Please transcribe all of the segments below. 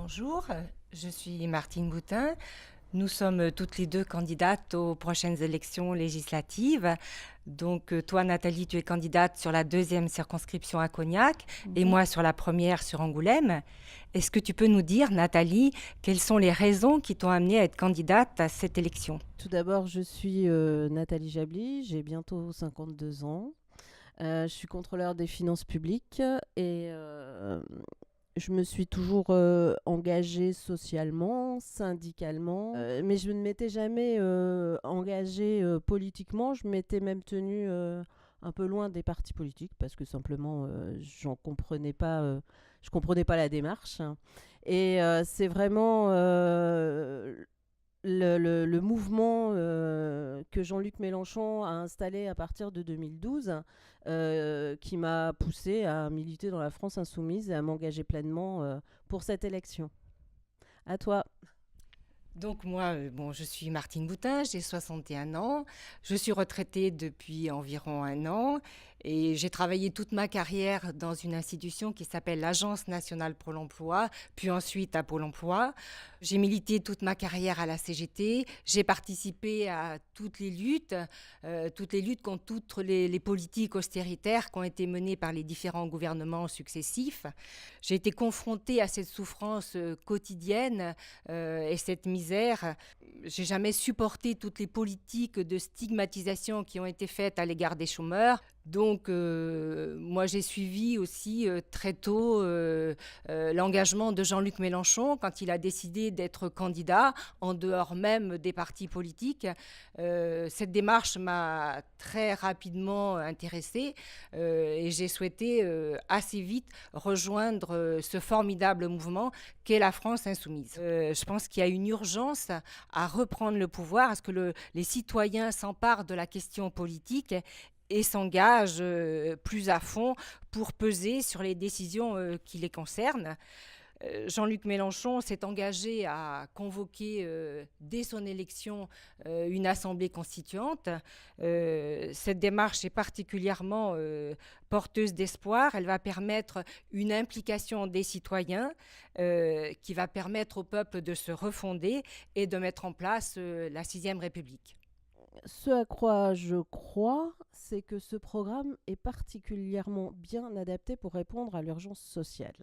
Bonjour, je suis Martine Boutin. Nous sommes toutes les deux candidates aux prochaines élections législatives. Donc, toi, Nathalie, tu es candidate sur la deuxième circonscription à Cognac et moi sur la première sur Angoulême. Est-ce que tu peux nous dire, Nathalie, quelles sont les raisons qui t'ont amenée à être candidate à cette élection? Tout d'abord, je suis Nathalie Jably, j'ai bientôt 52 ans. Je suis contrôleur des finances publiques et je me suis toujours engagée socialement, syndicalement, mais je ne m'étais jamais engagée politiquement. Je m'étais même tenue un peu loin des partis politiques parce que simplement je comprenais pas la démarche. Et c'est vraiment le mouvement que Jean-Luc Mélenchon a installé à partir de 2012 qui m'a poussé à militer dans la France insoumise et à m'engager pleinement pour cette élection. À toi. Donc moi, je suis Martine Boutin, j'ai 61 ans, je suis retraitée depuis environ un an et j'ai travaillé toute ma carrière dans une institution qui s'appelle l'Agence nationale pour l'emploi, puis ensuite à Pôle emploi. J'ai milité toute ma carrière à la CGT, j'ai participé à toutes les luttes contre toutes les politiques austéritaires qui ont été menées par les différents gouvernements successifs. J'ai été confrontée à cette souffrance quotidienne et cette misère. J'ai jamais supporté toutes les politiques de stigmatisation qui ont été faites à l'égard des chômeurs. Donc, moi, j'ai suivi aussi très tôt l'engagement de Jean-Luc Mélenchon quand il a décidé d'être candidat en dehors même des partis politiques. Cette démarche m'a très rapidement intéressée et j'ai souhaité assez vite rejoindre ce formidable mouvement qu'est la France insoumise. Je pense qu'il y a une urgence à reprendre le pouvoir, à ce que les citoyens s'emparent de la question politique et s'engagent plus à fond pour peser sur les décisions qui les concernent. Jean-Luc Mélenchon s'est engagé à convoquer dès son élection une assemblée constituante. Cette démarche est particulièrement porteuse d'espoir. Elle va permettre une implication des citoyens qui va permettre au peuple de se refonder et de mettre en place la sixième République. Ce à quoi je crois, c'est que ce programme est particulièrement bien adapté pour répondre à l'urgence sociale.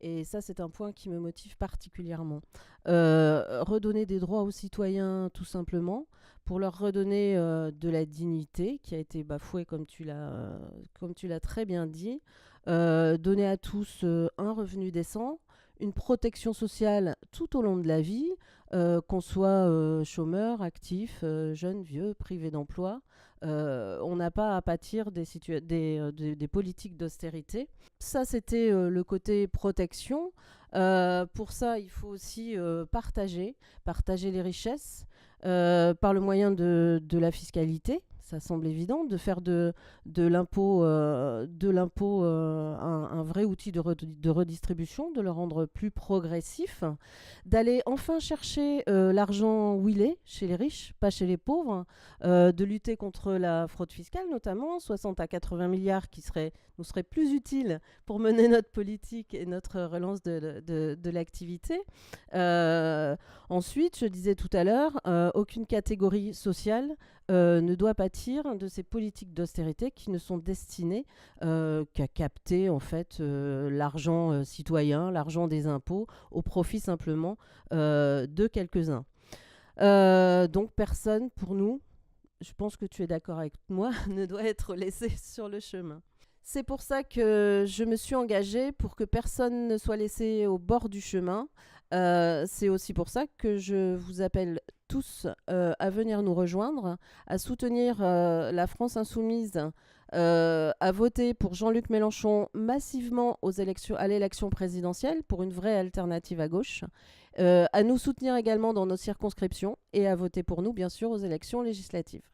Et ça, c'est un point qui me motive particulièrement. Redonner des droits aux citoyens, tout simplement, pour leur redonner de la dignité qui a été bafouée, comme tu l'as très bien dit. Donner à tous un revenu décent, une protection sociale tout au long de la vie, qu'on soit chômeur, actif, jeune, vieux, privé d'emploi. On n'a pas à pâtir des politiques d'austérité. Ça, c'était le côté protection. Pour ça, il faut aussi partager les richesses par le moyen de la fiscalité. Ça semble évident, de faire de l'impôt un vrai outil de redistribution, de le rendre plus progressif, d'aller enfin chercher l'argent où il est, chez les riches, pas chez les pauvres, de lutter contre la fraude fiscale notamment, 60 à 80 milliards qui nous seraient plus utiles pour mener notre politique et notre relance de l'activité. Ensuite, je disais tout à l'heure, aucune catégorie sociale ne doit pâtir de ces politiques d'austérité qui ne sont destinées qu'à capter en fait l'argent citoyen, l'argent des impôts au profit simplement de quelques-uns. Donc personne pour nous, je pense que tu es d'accord avec moi, ne doit être laissé sur le chemin. C'est pour ça que je me suis engagée pour que personne ne soit laissé au bord du chemin. C'est aussi pour ça que je vous appelle tous à venir nous rejoindre, à soutenir la France insoumise, à voter pour Jean-Luc Mélenchon massivement à l'élection présidentielle pour une vraie alternative à gauche, à nous soutenir également dans nos circonscriptions et à voter pour nous, bien sûr, aux élections législatives.